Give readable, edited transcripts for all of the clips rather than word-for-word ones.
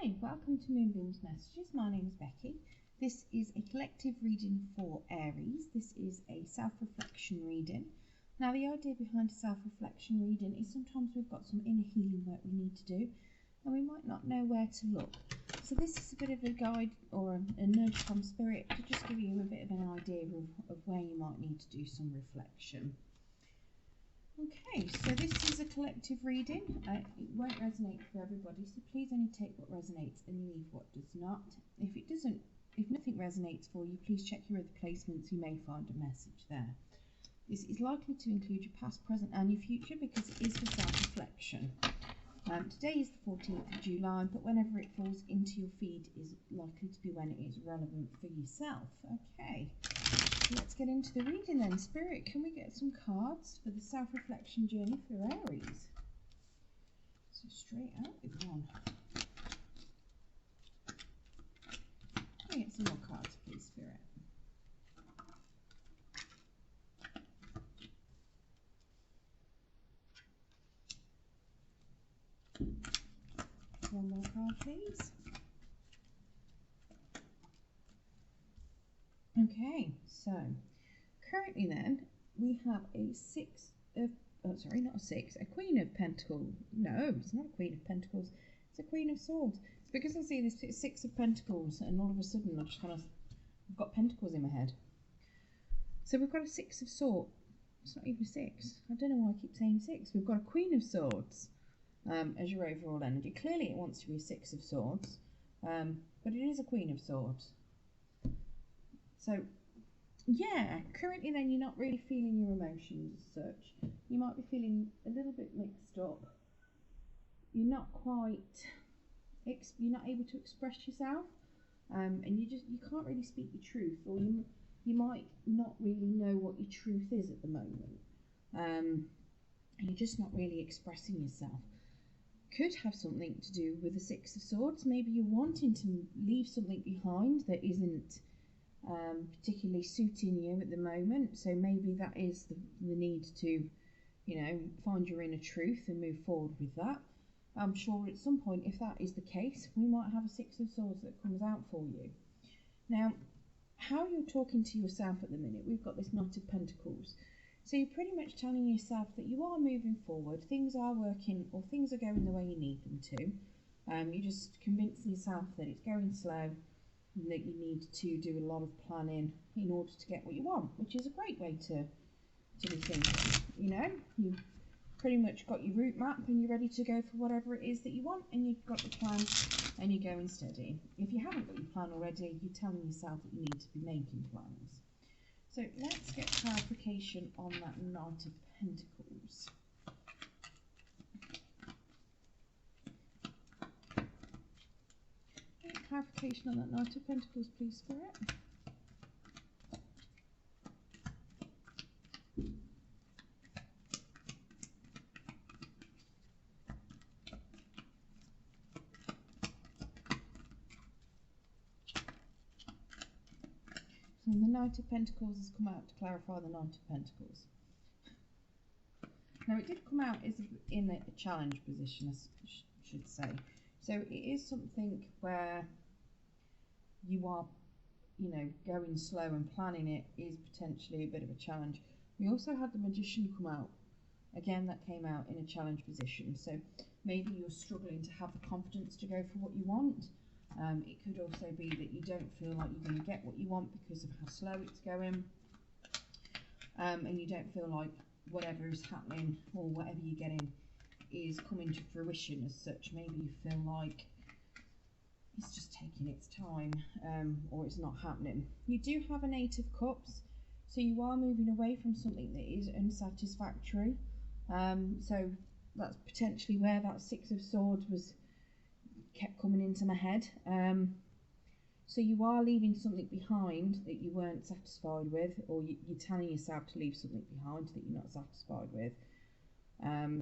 Hi, welcome to Moonbeam's Messages. My name is Becky. This is a collective reading for Aries. This is a self-reflection reading. Now, the idea behind a self-reflection reading is sometimes we've got some inner healing work we need to do and we might not know where to look. So this is a bit of a guide or a nudge from Spirit to just give you a bit of an idea of where you might need to do some reflection. Okay, so this is a collective reading. It won't resonate for everybody, so please only take what resonates and leave what does not. If nothing resonates for you, please check your other placements. You may find a message there. This is likely to include your past, present and your future because it is for self-reflection. Today is the 14th of July, but whenever it falls into your feed is likely to be when it is relevant for yourself. Okay, let's get into the reading then. Spirit, can we get some cards for the self-reflection journey for Aries? So straight out with one. Can we get some more cards, please, Spirit? One more card, please. Okay, so currently then we have a a Queen of Pentacles. No, it's not a Queen of Pentacles, it's a Queen of Swords. It's because I see this Six of Pentacles and all of a sudden I've got Pentacles in my head. So we've got a Six of Swords. It's not even six. I don't know why I keep saying six. We've got a Queen of Swords as your overall energy. Clearly it wants to be a Six of Swords, but it is a Queen of Swords. So yeah, currently then you're not really feeling your emotions as such. You might be feeling a little bit mixed up. You're not able to express yourself, and you can't really speak your truth, or you might not really know what your truth is at the moment, and you're just not really expressing yourself. Could have something to do with the Six of Swords. Maybe you're wanting to leave something behind that isn't particularly suiting you at the moment. So maybe that is the need to, find your inner truth and move forward with that. I'm sure at some point, if that is the case, we might have a Six of Swords that comes out for you. Now, how you're talking to yourself at the minute, we've got this Knight of Pentacles. So you're pretty much telling yourself that you are moving forward, things are working or things are going the way you need them to. You're just convincing yourself that it's going slow and that you need to do a lot of planning in order to get what you want, which is a great way to be thinking. You've pretty much got your route map and you're ready to go for whatever it is that you want, and you've got the plan and you're going steady. If you haven't got your plan already, you're telling yourself that you need to be making plans. So let's get clarification on that Knight of Pentacles. Clarification on that Knight of Pentacles, please, Spirit. So the Knight of Pentacles has come out to clarify the Knight of Pentacles. Now it did come out in a challenge position, I should say. So it is something where you are, going slow, and planning it is potentially a bit of a challenge. We also had the Magician come out. Again, that came out in a challenge position. So maybe you're struggling to have the confidence to go for what you want. It could also be that you don't feel like you're going to get what you want because of how slow it's going. And you don't feel like whatever is happening or whatever you're getting is coming to fruition as such. Maybe you feel like it's just taking its time, or it's not happening. You do have an Eight of Cups, so you are moving away from something that is unsatisfactory. So that's potentially where that Six of Swords kept coming into my head. So you are leaving something behind that you weren't satisfied with, or you're telling yourself to leave something behind that you're not satisfied with.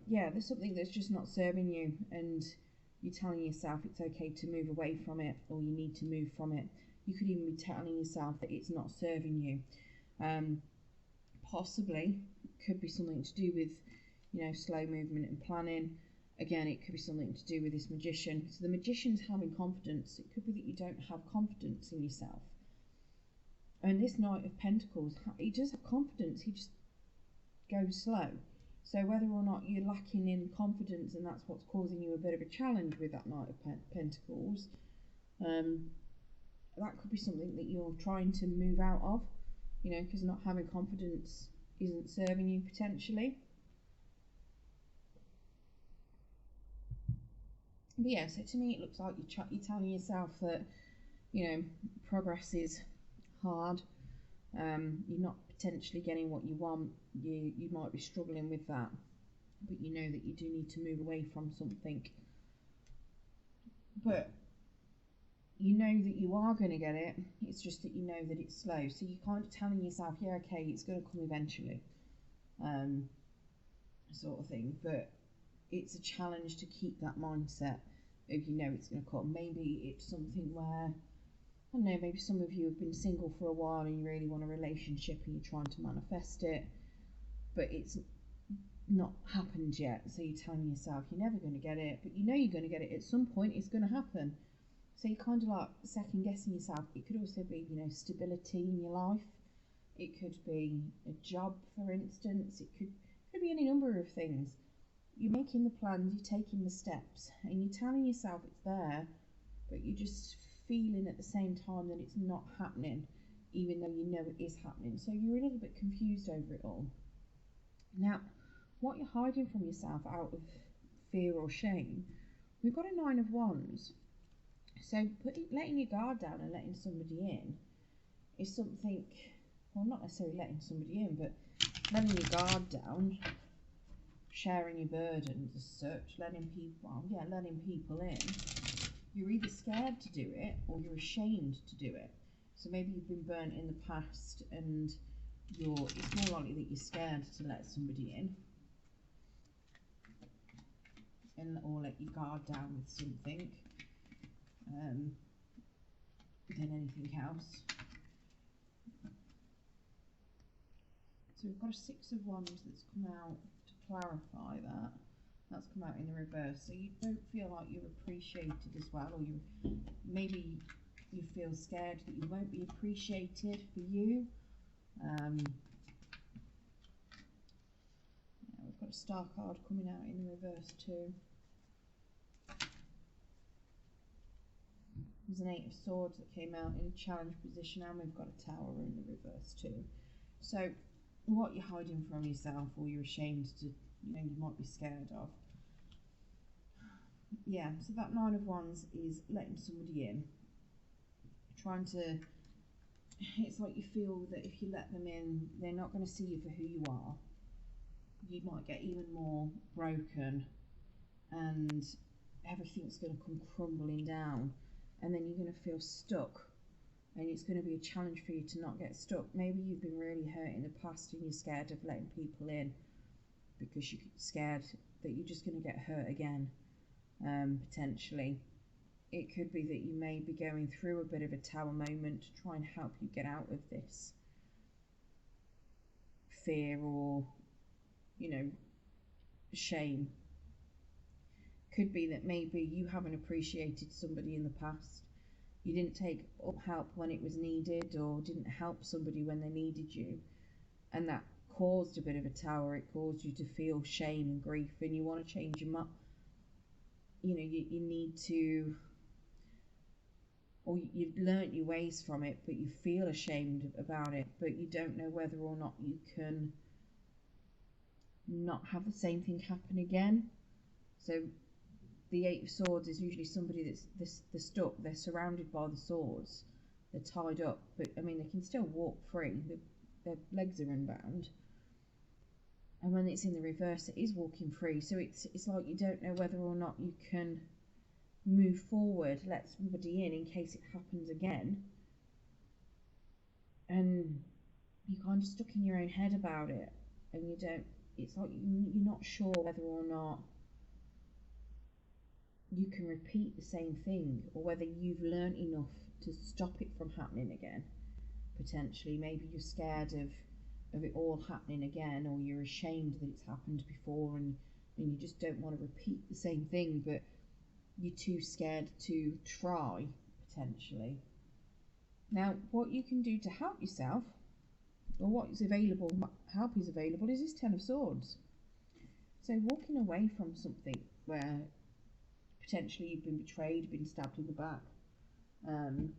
Yeah, there's something that's just not serving you, and you're telling yourself it's okay to move away from it, or you need to move from it. You could even be telling yourself that it's not serving you. Possibly could be something to do with, slow movement and planning. Again, it could be something to do with this magician. So the magician's having confidence. It could be that you don't have confidence in yourself. And this Knight of Pentacles, he does have confidence, he just goes slow. So whether or not you're lacking in confidence and that's what's causing you a bit of a challenge with that Knight of Pentacles, that could be something that you're trying to move out of, you know, because not having confidence isn't serving you potentially. But yeah, so to me it looks like you're telling yourself that, you know, progress is hard. You're not potentially getting what you want. You might be struggling with that, but you know that you do need to move away from something. But you know that you are going to get it. It's just that you know that it's slow. So you're kind of telling yourself, yeah, okay, it's going to come eventually, sort of thing. But it's a challenge to keep that mindset if you know it's going to come. Maybe it's something where, I don't know, maybe some of you have been single for a while and you really want a relationship and you're trying to manifest it, but it's not happened yet. So you're telling yourself you're never going to get it, but you know you're going to get it at some point. It's going to happen. So you're kind of like second guessing yourself. It could also be, you know, stability in your life. It could be a job, for instance. It could be any number of things. You're making the plans, you're taking the steps, and you're telling yourself it's there, but you're just feeling at the same time that it's not happening, even though you know it is happening. So you're a little bit confused over it all. Now, what you're hiding from yourself out of fear or shame, we've got a 9 of Wands. So letting your guard down and letting somebody in is something, well, not necessarily letting somebody in, but letting your guard down, sharing your burdens as such, letting people in. You're either scared to do it or you're ashamed to do it. So maybe you've been burnt in the past and it's more likely that you're scared to let somebody in or let your guard down with something than anything else. So we've got a 6 of Wands that's come out to clarify that. That's come out in the reverse. So you don't feel like you're appreciated as well, or maybe you feel scared that you won't be appreciated for you. We've got a Star card coming out in the reverse too. There's an 8 of Swords that came out in a challenge position, and we've got a Tower in the reverse too. So what you're hiding from yourself, or you're ashamed to, you know, you might be scared of. Yeah, so that 9 of Wands is letting somebody in. Trying to, it's like you feel that if you let them in, they're not going to see you for who you are. You might get even more broken and everything's going to come crumbling down, and then you're going to feel stuck, and it's going to be a challenge for you to not get stuck. Maybe you've been really hurt in the past and you're scared of letting people in because you're scared that you're just going to get hurt again, potentially. It could be that you may be going through a bit of a tower moment to try and help you get out of this fear or, you know, shame. Could be that maybe you haven't appreciated somebody in the past. You didn't take up help when it was needed, or didn't help somebody when they needed you, and that caused a bit of a tower. It caused you to feel shame and grief, and you want to change your mind. You know, you need to, or you've learnt your ways from it, but you feel ashamed about it, but you don't know whether or not you can not have the same thing happen again. So the 8 of Swords is usually somebody that's they're stuck, they're surrounded by the swords, they're tied up, but I mean they can still walk free, their legs are unbound. And when it's in the reverse, it is walking free. So it's like you don't know whether or not you can move forward, let somebody in case it happens again, and you're kind of stuck in your own head about it, and you don't. It's like you're not sure whether or not you can repeat the same thing, or whether you've learned enough to stop it from happening again. Potentially, maybe you're scared of it all happening again, or you're ashamed that it's happened before and and you just don't want to repeat the same thing, but you're too scared to try, potentially. Now, what you can do to help yourself, or what is available, help is available, is this Ten of Swords. So walking away from something where potentially you've been betrayed, been stabbed in the back, an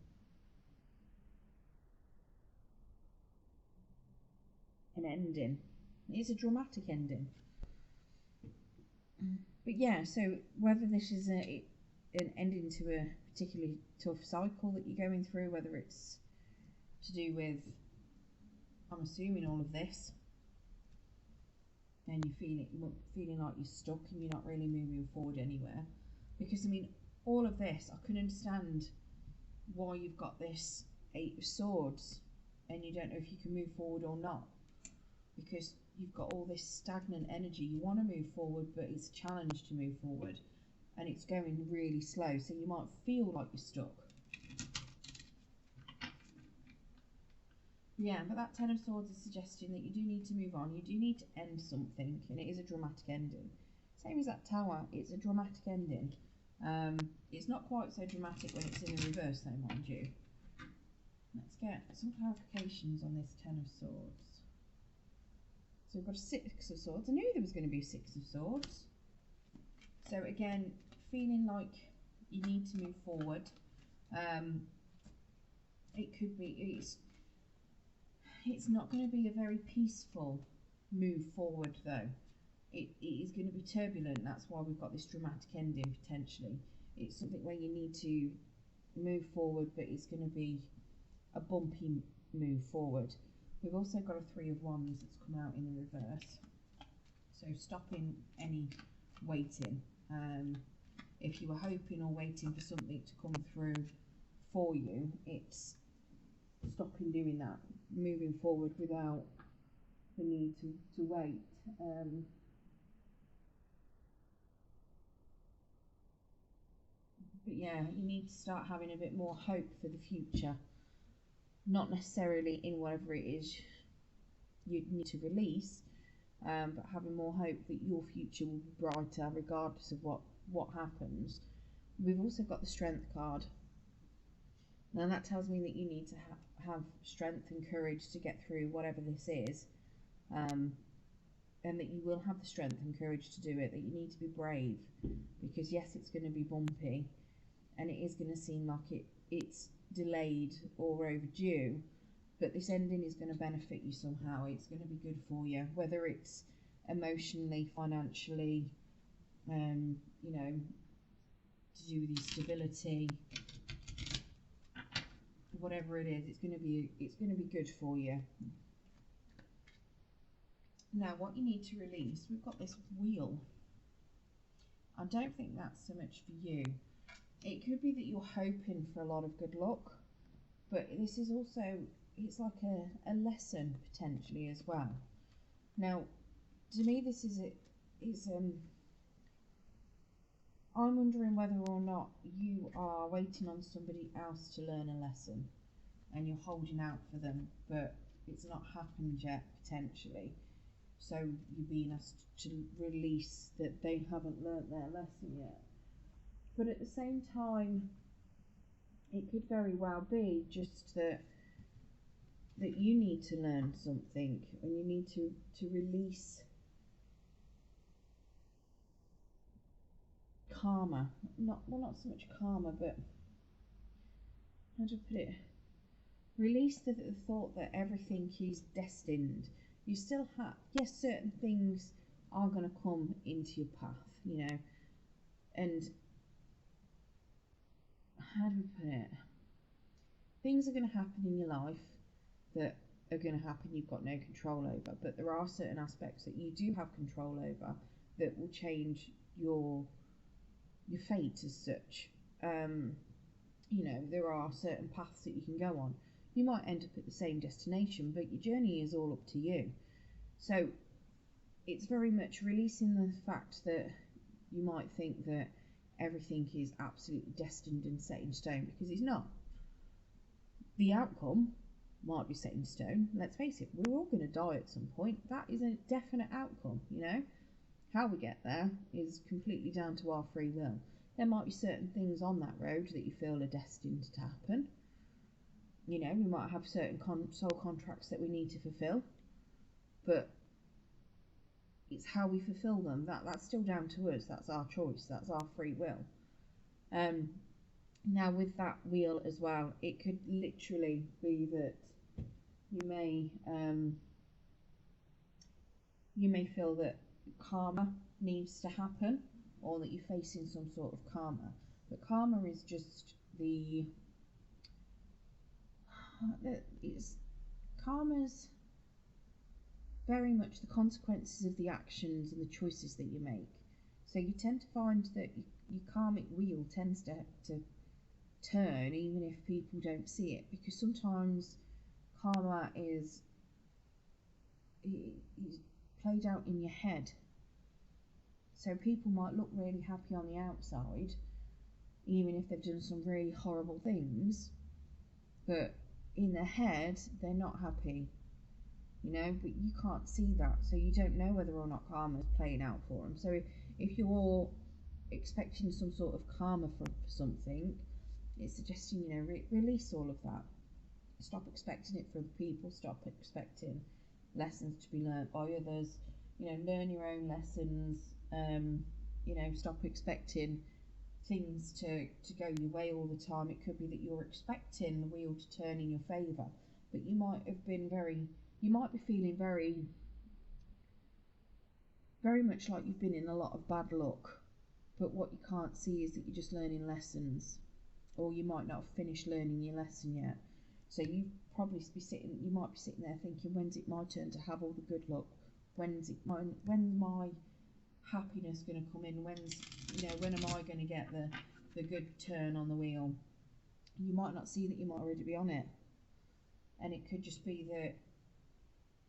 ending. It's a dramatic ending. But yeah, so whether this is an ending to a particularly tough cycle that you're going through, whether it's to do with, I'm assuming, all of this, and you're feeling like you're stuck and you're not really moving forward anywhere. Because I mean, all of this, I can understand why you've got this Eight of Swords and you don't know if you can move forward or not, because you've got all this stagnant energy. You want to move forward, but it's a challenge to move forward and it's going really slow, so you might feel like you're stuck. Yeah, but that Ten of Swords is suggesting that you do need to move on, you do need to end something, and it is a dramatic ending. Same as that Tower, it's a dramatic ending. It's not quite so dramatic when it's in the reverse though, mind you. Let's get some clarifications on this Ten of Swords. So we've got a Six of Swords. I knew there was going to be a Six of Swords. So again, feeling like you need to move forward. It could be, it's not going to be a very peaceful move forward though. It is going to be turbulent. That's why we've got this dramatic ending potentially. It's something where you need to move forward, but it's going to be a bumpy move forward. We've also got a Three of Wands that's come out in the reverse. So stopping any waiting. If you were hoping or waiting for something to come through for you, it's stopping doing that, moving forward without the need to wait. But yeah, you need to start having a bit more hope for the future. Not necessarily in whatever it is you need to release, but having more hope that your future will be brighter regardless of what happens. We've also got the Strength card. Now that tells me that you need to have strength and courage to get through whatever this is, and that you will have the strength and courage to do it, that you need to be brave, because yes, it's going to be bumpy and it is going to seem like it's delayed or overdue, but this ending is going to benefit you somehow. It's going to be good for you, whether it's emotionally, financially, you know, to do with your stability, whatever it is, it's going to be good for you. Now what you need to release, we've got this Wheel. I don't think that's so much for you. It could be that you're hoping for a lot of good luck, but this is also, it's like a lesson potentially as well. Now to me this is I'm wondering whether or not you are waiting on somebody else to learn a lesson and you're holding out for them, but it's not happened yet potentially. So you're being asked to release that they haven't learnt their lesson yet. But at the same time, it could very well be just that you need to learn something, and you need to release karma. Not so much karma, but how do I put it? Release the thought that everything is destined. You still have, yes, certain things are going to come into your path, you know, and how do we put it? Things are going to happen in your life that are going to happen you've got no control over, but there are certain aspects that you do have control over that will change your fate as such. You know, there are certain paths that you can go on. You might end up at the same destination, but your journey is all up to you. So it's very much releasing the fact that you might think that everything is absolutely destined and set in stone, because it's not. The outcome might be set in stone. Let's face it, we're all going to die at some point. That is a definite outcome, you know. How we get there is completely down to our free will. There might be certain things on that road that you feel are destined to happen. You know, we might have certain soul contracts that we need to fulfill, but it's how we fulfill them. That's still down to us. That's our choice. That's our free will. Now with that wheel as well, it could literally be that you may feel that karma needs to happen, or that you're facing some sort of karma. But karma is just karma's very much the consequences of the actions and the choices that you make. So you tend to find that your karmic wheel tends to turn even if people don't see it, because sometimes karma is played out in your head. So people might look really happy on the outside, even if they've done some really horrible things, but in their head they're not happy, you know, but you can't see that, so you don't know whether or not karma is playing out for them. So if you're expecting some sort of karma for something, it's suggesting, you know, release all of that. Stop expecting it from people. Stop expecting lessons to be learnt by others. You know, learn your own lessons. You know, stop expecting things to go your way all the time. It could be that you're expecting the wheel to turn in your favour, but you might be feeling very, very much like you've been in a lot of bad luck, but what you can't see is that you're just learning lessons, or you might not have finished learning your lesson yet. So you might be sitting there thinking, when's it my turn to have all the good luck? When's my happiness going to come in? When am I going to get the good turn on the wheel? You might not see that you might already be on it, and it could just be that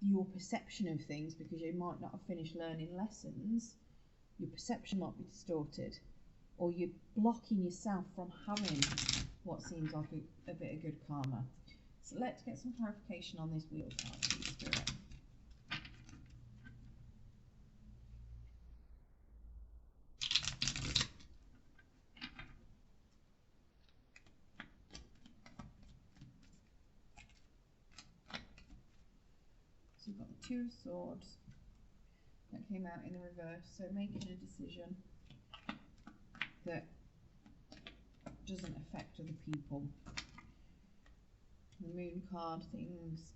your perception of things, because you might not have finished learning lessons, your perception might be distorted, or you're blocking yourself from having what seems like a bit of good karma. So let's get some clarification on this wheel card, please, Spirit. So you've got the Two of Swords that came out in the reverse, so making a decision that doesn't affect other people. The Moon card, things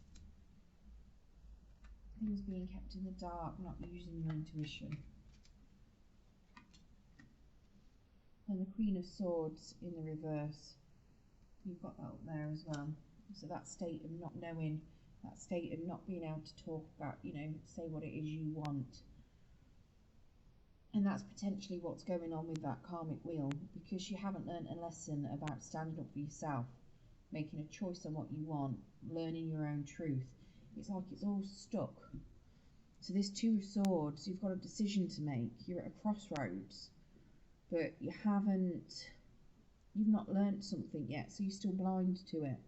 being kept in the dark, not using your intuition. And the Queen of Swords in the reverse, you've got that up there as well. So that state of not knowing, that state of not being able to talk about, you know, say what it is you want. And that's potentially what's going on with that karmic wheel, because you haven't learned a lesson about standing up for yourself, making a choice on what you want, learning your own truth. It's like it's all stuck. So this Two of Swords, you've got a decision to make. You're at a crossroads, but you've not learnt something yet, so you're still blind to it.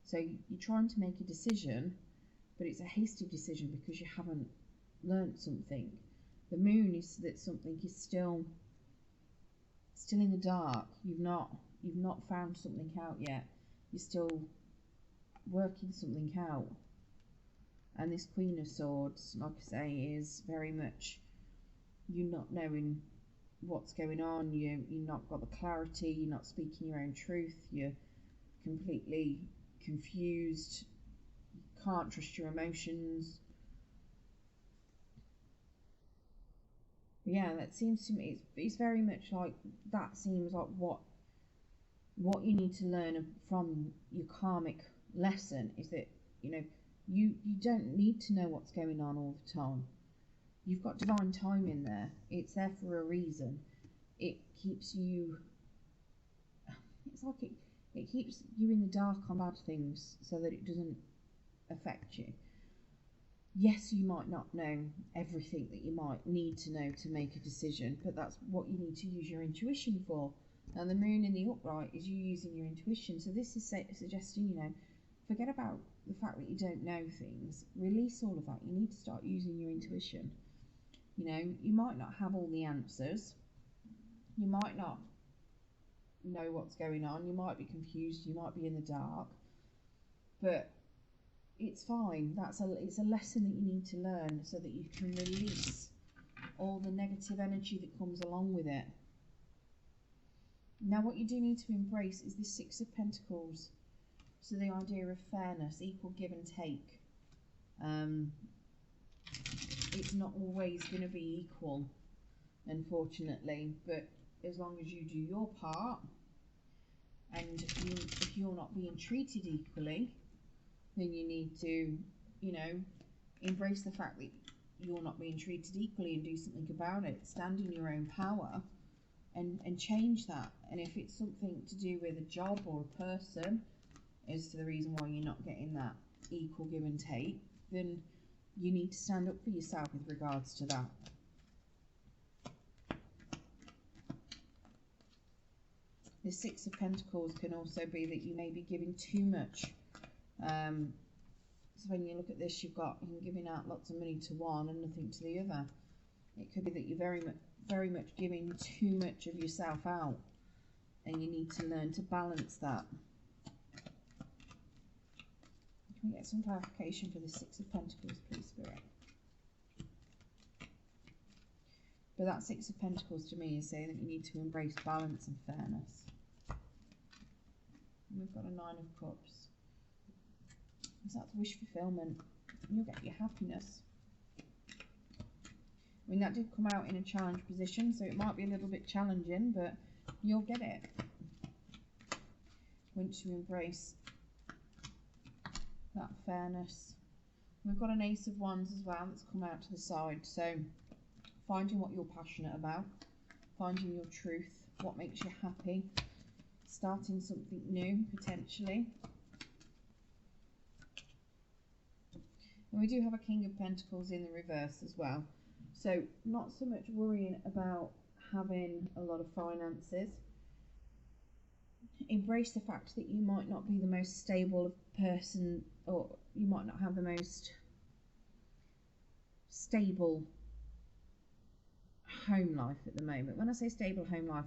So you're trying to make a decision, but it's a hasty decision because you haven't learnt something. The Moon is that something is still in the dark. You've not found something out yet. You're still working something out. And this Queen of Swords, like I say, is very much you not knowing what's going on. You've not got the clarity. You're not speaking your own truth. You're completely confused. You can't trust your emotions. Yeah, that seems to me, it's very much like that seems like what you need to learn from your karmic lesson is that, you know, you don't need to know what's going on all the time. You've got divine timing there. It's there for a reason. It keeps you, it's like it keeps you in the dark on bad things so that it doesn't affect you. Yes, you might not know everything that you might need to know to make a decision, but that's what you need to use your intuition for. And the Moon in the upright is you using your intuition. So this is suggesting, you know, forget about the fact that you don't know things. Release all of that. You need to start using your intuition. You know, you might not have all the answers. You might not know what's going on. You might be confused. You might be in the dark. But it's fine. It's a lesson that you need to learn so that you can release all the negative energy that comes along with it. Now, what you do need to embrace is the Six of Pentacles. So the idea of fairness, equal give and take. It's not always going to be equal, unfortunately, but as long as you do your part, and if you're not being treated equally, then you need to, you know, embrace the fact that you're not being treated equally and do something about it. Stand in your own power and change that. And if it's something to do with a job or a person as to the reason why you're not getting that equal give and take, then you need to stand up for yourself with regards to that. The Six of Pentacles can also be that you may be giving too much. So when you look at this, you're giving out lots of money to one and nothing to the other. It could be that you're very much giving too much of yourself out, and you need to learn to balance that. Can we get some clarification for the Six of Pentacles, please, Spirit? But that Six of Pentacles to me is saying that you need to embrace balance and fairness. And we've got a Nine of Cups. So that's wish fulfillment. You'll get your happiness. I mean, that did come out in a challenge position, so it might be a little bit challenging, but you'll get it once you embrace that fairness. We've got an Ace of Wands as well that's come out to the side. So finding what you're passionate about, finding your truth, what makes you happy, starting something new potentially. And we do have a King of Pentacles in the reverse as well. So not so much worrying about having a lot of finances. Embrace the fact that you might not be the most stable person, or you might not have the most stable home life at the moment. When I say stable home life,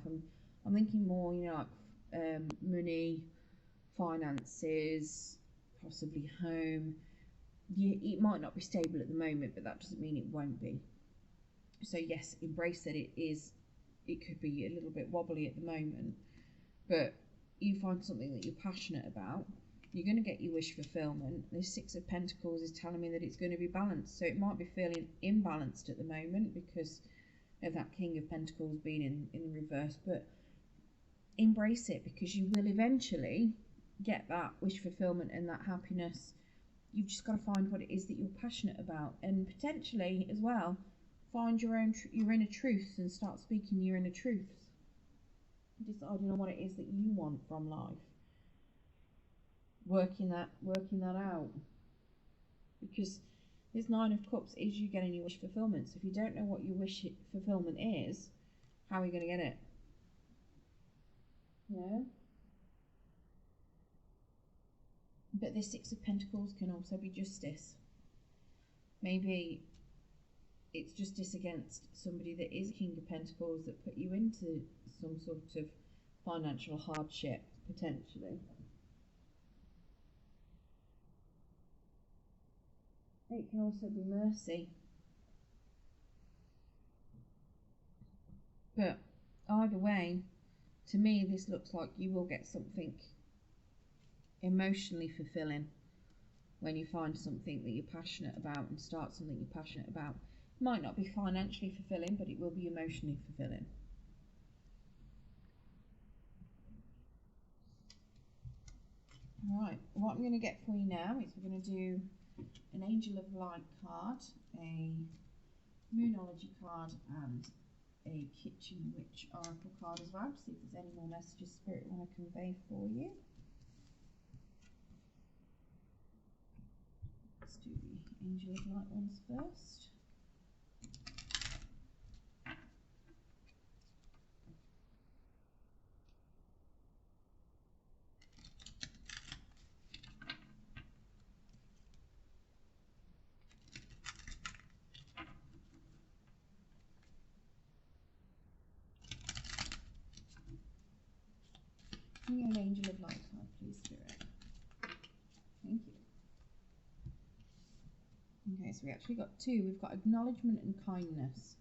I'm thinking more, you know, like money, finances, possibly home. It might not be stable at the moment, but that doesn't mean it won't be. So yes, embrace that it could be a little bit wobbly at the moment, but you find something that you're passionate about, you're going to get your wish fulfillment. The Six of Pentacles is telling me that it's going to be balanced. So it might be feeling imbalanced at the moment because of that King of Pentacles being in the reverse, but embrace it, because you will eventually get that wish fulfillment and that happiness. You've just got to find what it is that you're passionate about, and potentially as well find your inner truths and start speaking your inner truths, deciding on what it is that you want from life, working that out, because this Nine of Cups is you getting your wish fulfillment. So if you don't know what your wish fulfillment is, how are you going to get it? Yeah. But this Six of Pentacles can also be justice. Maybe it's justice against somebody that is King of Pentacles that put you into some sort of financial hardship, potentially. It can also be mercy. But either way, to me, this looks like you will get something emotionally fulfilling when you find something that you're passionate about and start something you're passionate about. It might not be financially fulfilling, but it will be emotionally fulfilling. Alright, what I'm going to get for you now is we're going to do an Angel of Light card, a Moonology card, and a Kitchen Witch Oracle card as well, to see if there's any more messages Spirit want to convey for you. Let's do the Angel of Light ones first. Give me an angel of light card, please, Spirit. Thank you. Okay, so we actually got two. We've got acknowledgement and kindness.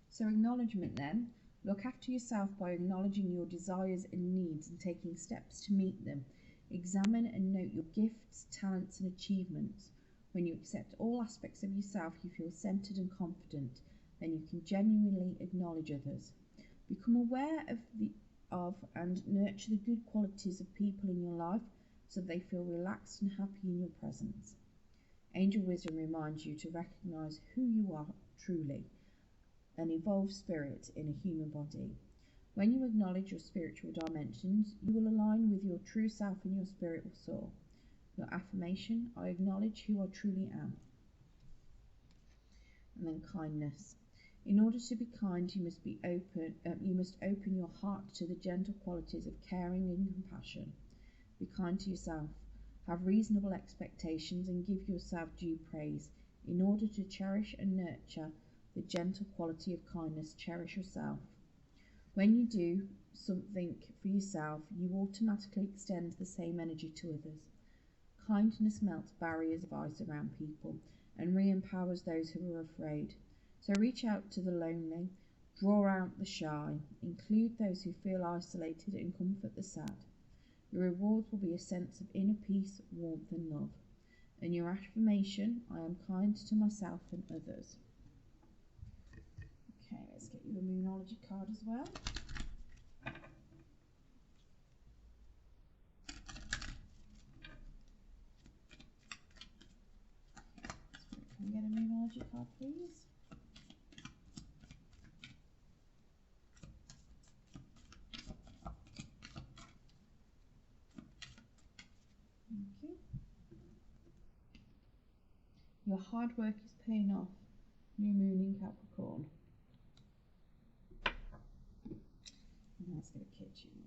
So acknowledgement then, look after yourself by acknowledging your desires and needs and taking steps to meet them. Examine and note your gifts, talents and achievements. When you accept all aspects of yourself, you feel centered and confident. Then you can genuinely acknowledge others. Become aware of and nurture the good qualities of people in your life so they feel relaxed and happy in your presence. Angel wisdom reminds you to recognize who you are truly, an evolved spirit in a human body. When you acknowledge your spiritual dimensions, you will align with your true self and your spirit will soar. Your affirmation, I acknowledge who I truly am. And then kindness. In order to be kind, you must open your heart to the gentle qualities of caring and compassion. Be kind to yourself. Have reasonable expectations and give yourself due praise. In order to cherish and nurture the gentle quality of kindness, cherish yourself. When you do something for yourself, you automatically extend the same energy to others. Kindness melts barriers of ice around people and re-empowers those who are afraid. So reach out to the lonely, draw out the shy, include those who feel isolated and comfort the sad. Your rewards will be a sense of inner peace, warmth and love. And your affirmation, I am kind to myself and others. Okay, let's get you a Moonology card as well. Can we get a Moonology card, please? Okay. Your hard work is paying off. New moon in Capricorn. And that's going to catch you much.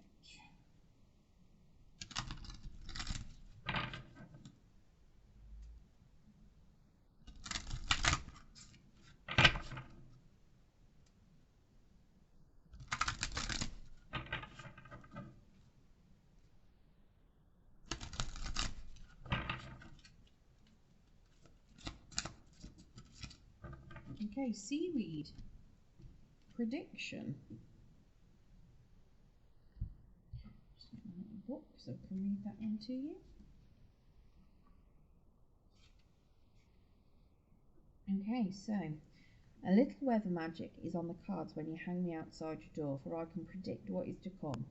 Okay, seaweed. Prediction. Just get my little book so I can read that one to you. Okay, so a little weather magic is on the cards when you hang me outside your door, for I can predict what is to come.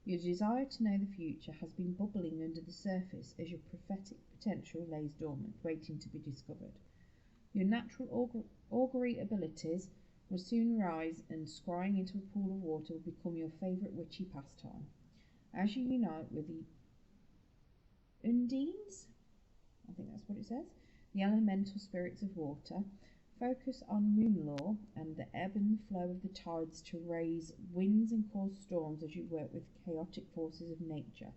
Your desire to know the future has been bubbling under the surface as your prophetic potential lays dormant, waiting to be discovered. Your natural augury abilities will soon rise, and scrying into a pool of water will become your favourite witchy pastime. As you unite with the Undines, I think that's what it says, the elemental spirits of water, focus on moon law and the ebb and flow of the tides to raise winds and cause storms as you work with chaotic forces of nature,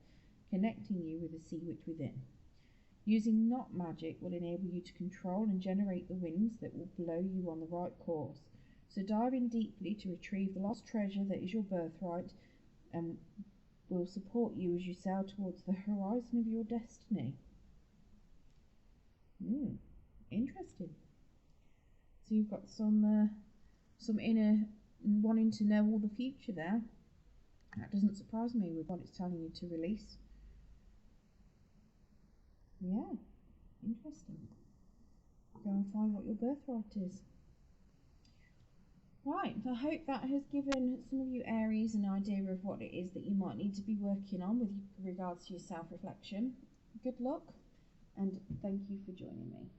connecting you with the sea witch within. Using knot magic will enable you to control and generate the winds that will blow you on the right course. So dive in deeply to retrieve the lost treasure that is your birthright and will support you as you sail towards the horizon of your destiny. Interesting. So you've got some inner wanting to know all the future there. That doesn't surprise me with what it's telling you to release. Yeah, interesting. Go and find what your birthright is. Right, I hope that has given some of you Aries an idea of what it is that you might need to be working on with regards to your self-reflection. Good luck, and thank you for joining me.